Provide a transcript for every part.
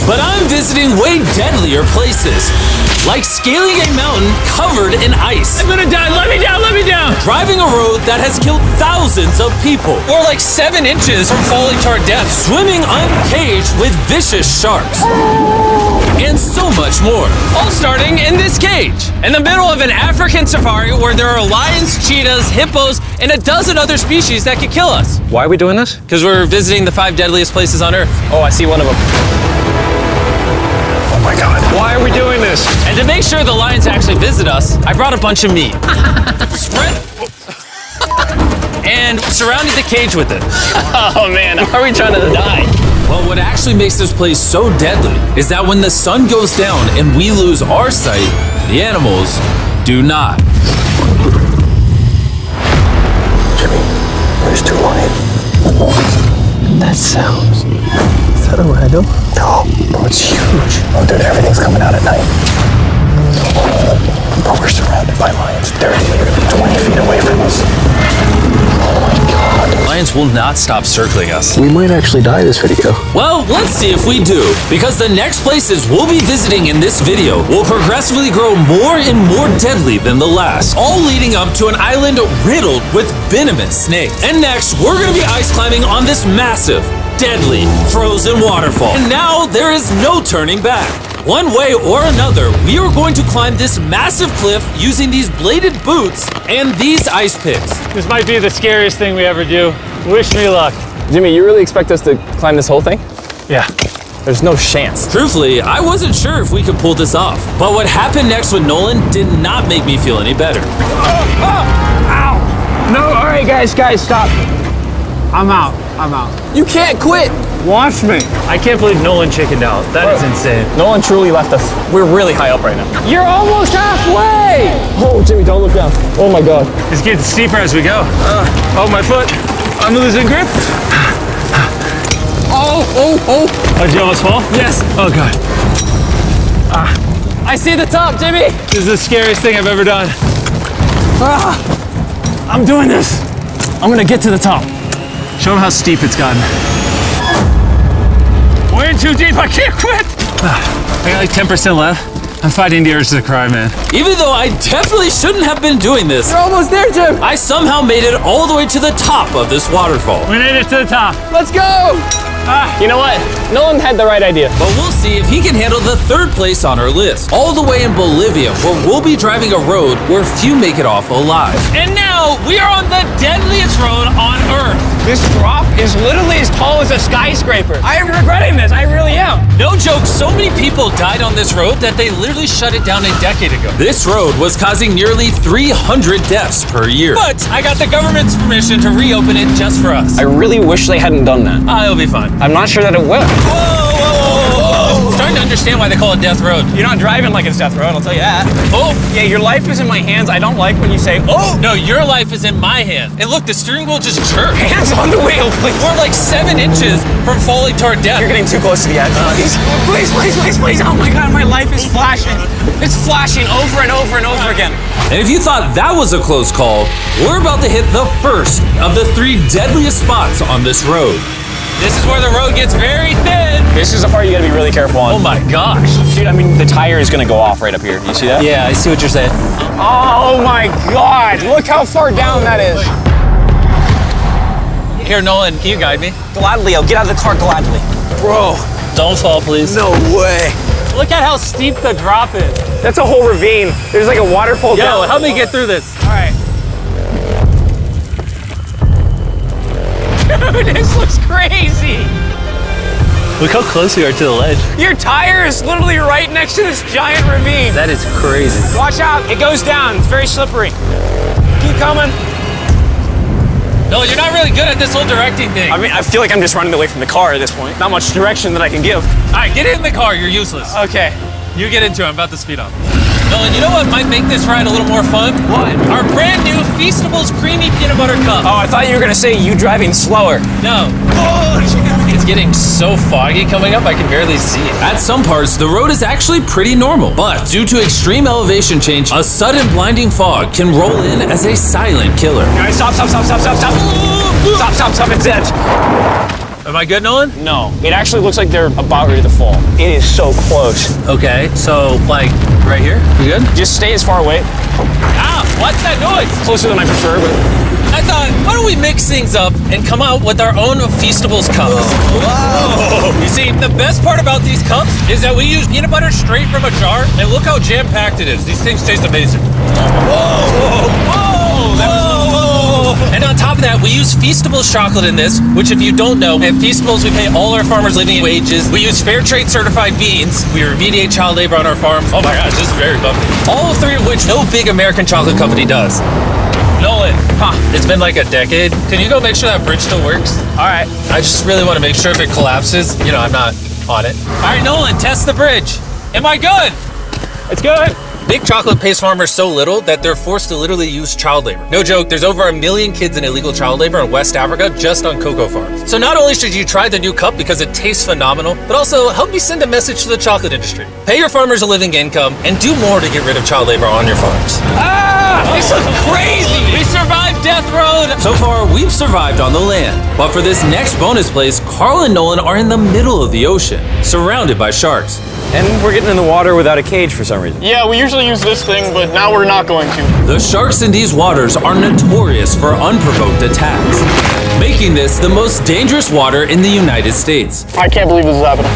But I'm visiting way deadlier places, like scaling a mountain covered in ice. I'm gonna die, let me down, let me down! Driving a road that has killed thousands of people. Or like 7 inches from falling to our death. Swimming uncaged with vicious sharks. And so much more. All starting in this cage, in the middle of an African safari where there are lions, cheetahs, hippos, and a dozen other species that could kill us. Why are we doing this? Because we're visiting the 5 deadliest places on Earth. Oh, I see one of them. Oh my God. Why are we doing this? And to make sure the lions actually visit us, I brought a bunch of meat. Spread. And surrounded the cage with it. Oh man, are we trying to die? But what actually makes this place so deadly is that when the sun goes down and we lose our sight, the animals do not. Jimmy, there's 2 lions. That sounds... Is that a rhino? No, bro, it's huge. Oh, dude, everything's coming out at night. Bro, we're surrounded by lions. They're literally 20 feet away from us. Oh my God. Lions will not stop circling us. We might actually die this video. Well, let's see if we do, because the next places we'll be visiting in this video will progressively grow more and more deadly than the last, all leading up to an island riddled with venomous snakes. And next, we're gonna be ice climbing on this massive, deadly, frozen waterfall. And now there is no turning back. One way or another, we are going to climb this massive cliff using these bladed boots and these ice picks. This might be the scariest thing we ever do. Wish me luck. Jimmy, you really expect us to climb this whole thing? Yeah. There's no chance. Truthfully, I wasn't sure if we could pull this off. But what happened next with Nolan did not make me feel any better. Ow! No, all right, guys, stop. I'm out. You can't quit. Watch me. I can't believe Nolan chickened out. That is insane. Nolan truly left us. We're really high up right now. You're almost halfway! Oh, Jimmy, don't look down. Oh my God. It's getting steeper as we go. Oh, my foot. I'm losing grip. Oh, did you almost fall? Yes. Oh, God. I see the top, Jimmy. This is the scariest thing I've ever done. I'm doing this. I'm gonna get to the top. Show him how steep it's gotten. We're in too deep, I can't quit! I got like 10% left. I'm fighting the urge to cry, man. Even though I definitely shouldn't have been doing this, You're almost there, Jim. I somehow made it all the way to the top of this waterfall. We made it to the top. Let's go. You know what? Nolan had the right idea. But we'll see if he can handle the 3rd place on our list, all the way in Bolivia, where we'll be driving a road where few make it off alive. And now we are on the deadliest road on Earth. This drop is literally as tall as a skyscraper. I am regretting this. I really am. No joke, so many people died on this road that they literally shut it down a decade ago. This road was causing nearly 300 deaths per year. But I got the government's permission to reopen it just for us. I really wish they hadn't done that. It'll be fun. I'm not sure that it will. Whoa. Starting to understand why they call it Death Road. You're not driving like it's death road, I'll tell you that. Oh, Yeah, your life is in my hands. I don't like when you say, oh. no, your life is in my hand. And look, the steering wheel just jerked. Hands on the wheel, please. We're like 7 inches from falling to our death. You're getting too close to the edge. Please. Oh my God, my life is flashing. It's flashing over and over and over again. And if you thought that was a close call, we're about to hit the first of the 3 deadliest spots on this road. This is where the road gets very thin. This is the part you gotta be really careful on. Oh my gosh. Dude, I mean, the tire is gonna go off right up here. You see that? Yeah, I see what you're saying. Oh my God, look how far down that is. Here, Nolan, can you guide me? Gladly, I'll get out of the car gladly. Bro. Don't fall, please. No way. Look at how steep the drop is. That's a whole ravine. There's like a waterfall down. Yo, help me get through this. All right. Dude, this looks crazy. Look how close we are to the ledge. Your tire is literally right next to this giant ravine. That is crazy. Watch out, it goes down. It's very slippery. Keep coming. No, you're not really good at this whole directing thing. I mean, I feel like I'm just running away from the car at this point. Not much direction that I can give. All right, get in the car. You're useless. Okay. You get into it. I'm about to speed up. Nolan, you know what might make this ride a little more fun? What? Our brand new Feastables Creamy Peanut Butter Cup. Oh, I thought you were gonna say you driving slower. No. It's getting so foggy coming up, I can barely see it. At some parts, the road is actually pretty normal, but due to extreme elevation change, a sudden blinding fog can roll in as a silent killer. All right, stop, it's edge. Am I good, Nolan? No, it actually looks like they're about ready to fall. It is so close. Okay, so like right here? We good? Just stay as far away. Ah, what's that noise? Closer than I prefer, but... I thought, why don't we mix things up and come out with our own Feastables cups? Whoa. You see, the best part about these cups is that we use peanut butter straight from a jar, and look how jam-packed it is. These things taste amazing. Whoa, whoa, whoa, whoa. And on top of that, we use Feastables chocolate in this, which if you don't know, at Feastables, we pay all our farmers living wages. We use fair trade certified beans. We remediate child labor on our farms. Oh my gosh, this is very bumpy. All three of which no big American chocolate company does. Nolan, it's been like a decade. Can you go make sure that bridge still works? All right. I just really want to make sure if it collapses, you know, I'm not on it. All right, Nolan, test the bridge. Am I good? It's good. Big chocolate pays farmers so little that they're forced to literally use child labor. No joke, there's over 1 million kids in illegal child labor in West Africa just on cocoa farms. So not only should you try the new cup because it tastes phenomenal, but also help me send a message to the chocolate industry. Pay your farmers a living income and do more to get rid of child labor on your farms. Ah! This is crazy! We survived Death Road! So far, we've survived on the land. But for this next bonus place, Carl and Nolan are in the middle of the ocean, surrounded by sharks. And we're getting in the water without a cage for some reason. Yeah, we usually use this thing, but now we're not going to. The sharks in these waters are notorious for unprovoked attacks, making this the most dangerous water in the United States. I can't believe this is happening.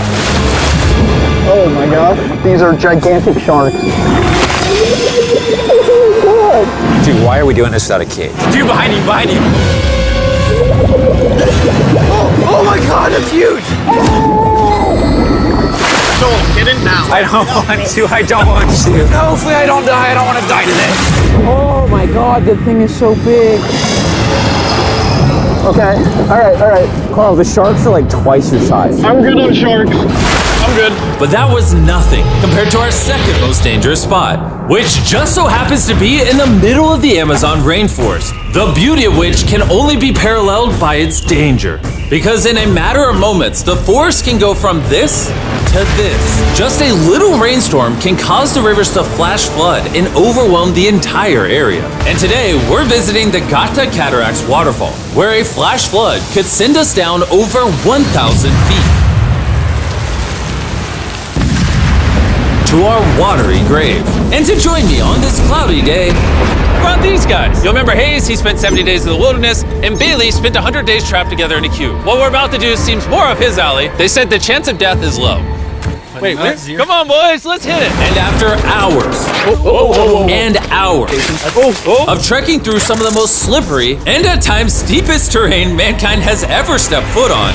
Oh my god, these are gigantic sharks. Dude, why are we doing this without a cage? Dude, behind you, behind you. Oh my god, that's huge! Don't get in now. I don't want to, I don't want to. No, hopefully I don't die. I don't want to die today. Oh my god, that thing is so big. Okay, all right. Carl, the sharks are like twice your size. I'm good on sharks. I'm good. But that was nothing compared to our second most dangerous spot, which just so happens to be in the middle of the Amazon rainforest, the beauty of which can only be paralleled by its danger. Because in a matter of moments, the forest can go from this to this. Just a little rainstorm can cause the rivers to flash flood and overwhelm the entire area. And today, we're visiting the Gata Cataracts waterfall, where a flash flood could send us down over 1,000 feet to our watery grave. And to join me on this cloudy day, About these guys. You'll remember Hayes, he spent 70 days in the wilderness, and Bailey spent 100 days trapped together in a cube. What we're about to do seems more up his alley. They said the chance of death is low. Wait, come on, boys, let's hit it. and after hours and hours of trekking through some of the most slippery and at times steepest terrain mankind has ever stepped foot on,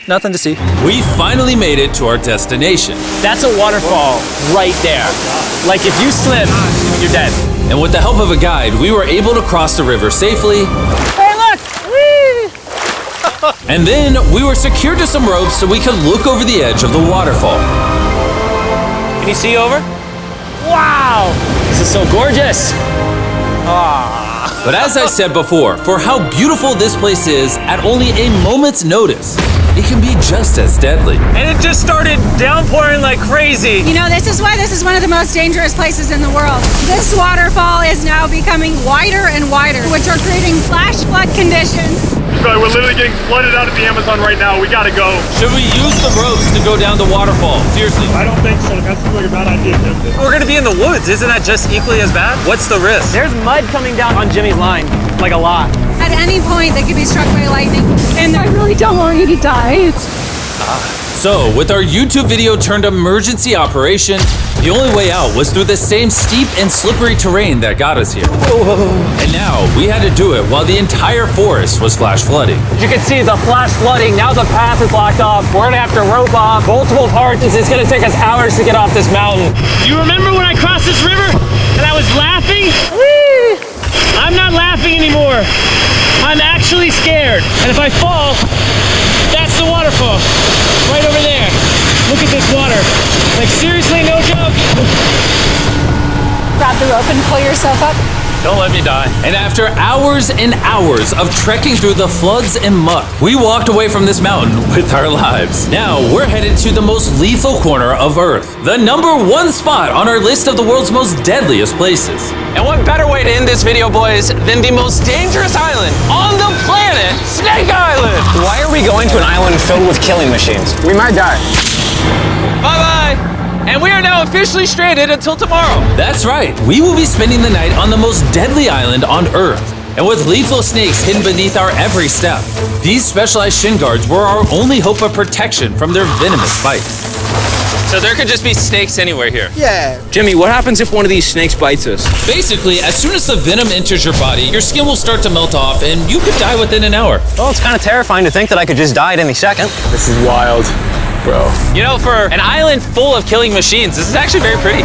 Nothing to see. we finally made it to our destination. That's a waterfall right there. Like if you slip, you're dead. And with the help of a guide, we were able to cross the river safely. Hey, look! Whee! And then we were secured to some ropes so we could look over the edge of the waterfall. Can you see over? Wow! This is so gorgeous. But as I said before, for how beautiful this place is, at only a moment's notice, it can be just as deadly. And it just started downpouring like crazy. You know, this is why this is one of the most dangerous places in the world. This waterfall is now becoming wider and wider, which are creating flash flood conditions. Sorry, we're literally getting flooded out of the Amazon right now. We gotta go. Should we use the ropes to go down the waterfall? Seriously. I don't think so. That seems like a bad idea. We're gonna be in the woods. Isn't that just equally as bad? What's the risk? There's mud coming down on Jimmy's line, like a lot. At any point, they could be struck by lightning. And I really don't want you to die. So, with our YouTube video turned emergency operation, the only way out was through the same steep and slippery terrain that got us here. And now, we had to do it while the entire forest was flash flooding. You can see the flash flooding. Now the path is blocked off. We're gonna have to rope off multiple parts. It's gonna take us hours to get off this mountain. You remember when I crossed this river and I was laughing? I'm not laughing anymore. I'm actually scared. And if I fall, that's the waterfall. Right over there. Look at this water. Like seriously, no joke. Grab the rope and pull yourself up. Don't let me die. And after hours and hours of trekking through the floods and muck, we walked away from this mountain with our lives. Now we're headed to the most lethal corner of Earth, the #1 spot on our list of the world's most deadliest places. And what better way to end this video, boys, than the most dangerous island on the planet, Snake Island? Why are we going to an island filled with killing machines? We might die. Bye-bye. And we are now officially stranded until tomorrow. That's right, we will be spending the night on the most deadly island on Earth. And with lethal snakes hidden beneath our every step, these specialized shin guards were our only hope of protection from their venomous bites. So there could just be snakes anywhere here. Yeah. Jimmy, what happens if one of these snakes bites us? Basically, as soon as the venom enters your body, your skin will start to melt off and you could die within an hour. Well, it's kind of terrifying to think that I could just die at any second. This is wild, bro. You know, for an island full of killing machines, this is actually very pretty.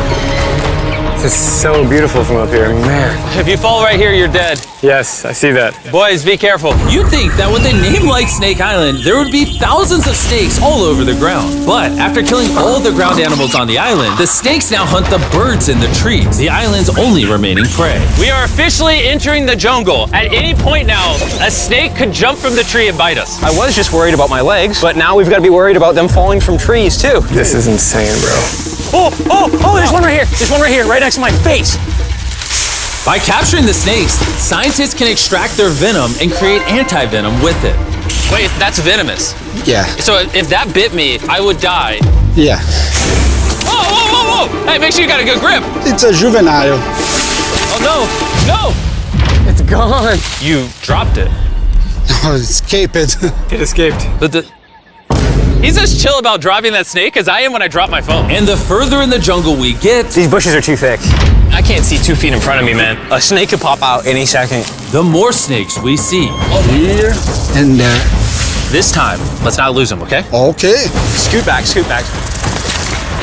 This is so beautiful from up here, man. If you fall right here, you're dead. Yes, I see that. Boys, be careful. You'd think that with a name like Snake Island, there would be thousands of snakes all over the ground. But after killing all the ground animals on the island, the snakes now hunt the birds in the trees, the island's only remaining prey. We are officially entering the jungle. At any point now, a snake could jump from the tree and bite us. I was just worried about my legs, but now we've got to be worried about them falling from trees too. This is insane, bro. Oh, there's one right here. There's one right here, right next to my face. By capturing the snakes, scientists can extract their venom and create anti-venom with it. Wait, that's venomous. Yeah. So if that bit me, I would die. Yeah. Whoa! Hey, make sure you got a good grip. It's a juvenile. Oh, no! It's gone. You dropped it. Oh, escape it. It escaped. But he's as chill about dropping that snake as I am when I drop my phone. And the further in the jungle we get, These bushes are too thick. I can't see 2 feet in front of me, man. A snake could pop out any second. the more snakes we see. Here and there. This time, let's not lose him, okay? Okay. Scoot back.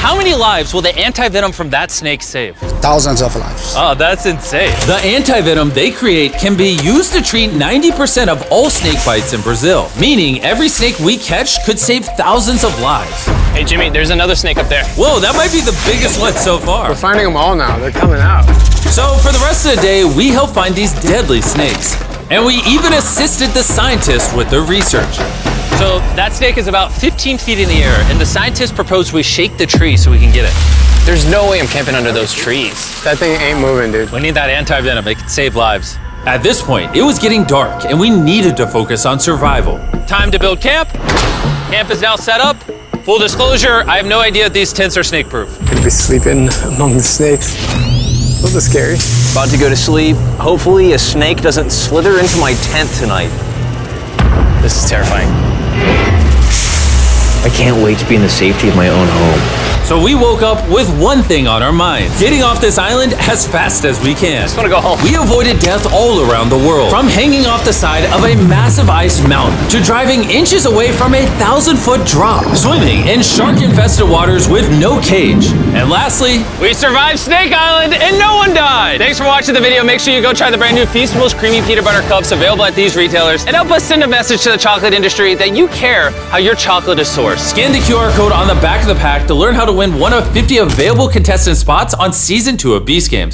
How many lives will the anti-venom from that snake save? Thousands of lives. Oh, that's insane. The anti-venom they create can be used to treat 90% of all snake bites in Brazil, meaning every snake we catch could save thousands of lives. Hey, Jimmy, there's another snake up there. Whoa, that might be the biggest one so far. We're finding them all now. They're coming out. So for the rest of the day, we help find these deadly snakes. And we even assisted the scientists with their research. So that snake is about 15 feet in the air, and the scientists proposed we shake the tree so we can get it. There's no way I'm camping under those trees. That thing ain't moving, dude. We need that anti-venom. It can save lives. At this point, it was getting dark and we needed to focus on survival. Time to build camp. Camp is now set up. Full disclosure, I have no idea if these tents are snake-proof. Could be sleeping among the snakes. A little scary. About to go to sleep. Hopefully a snake doesn't slither into my tent tonight. This is terrifying. I can't wait to be in the safety of my own home. So we woke up with one thing on our minds: getting off this island as fast as we can. Just want to go home. We avoided death all around the world, from hanging off the side of a massive ice mountain to driving inches away from a 1,000-foot drop, swimming in shark-infested waters with no cage, and lastly, We survived Snake Island and no one died. Thanks for watching the video. Make sure you go try the brand new Feastables Creamy Peanut Butter Cups available at these retailers, and help us send a message to the chocolate industry that you care how your chocolate is sourced. scan the QR code on the back of the pack to learn how to win one of 50 available contestant spots on Season 2 of Beast Games.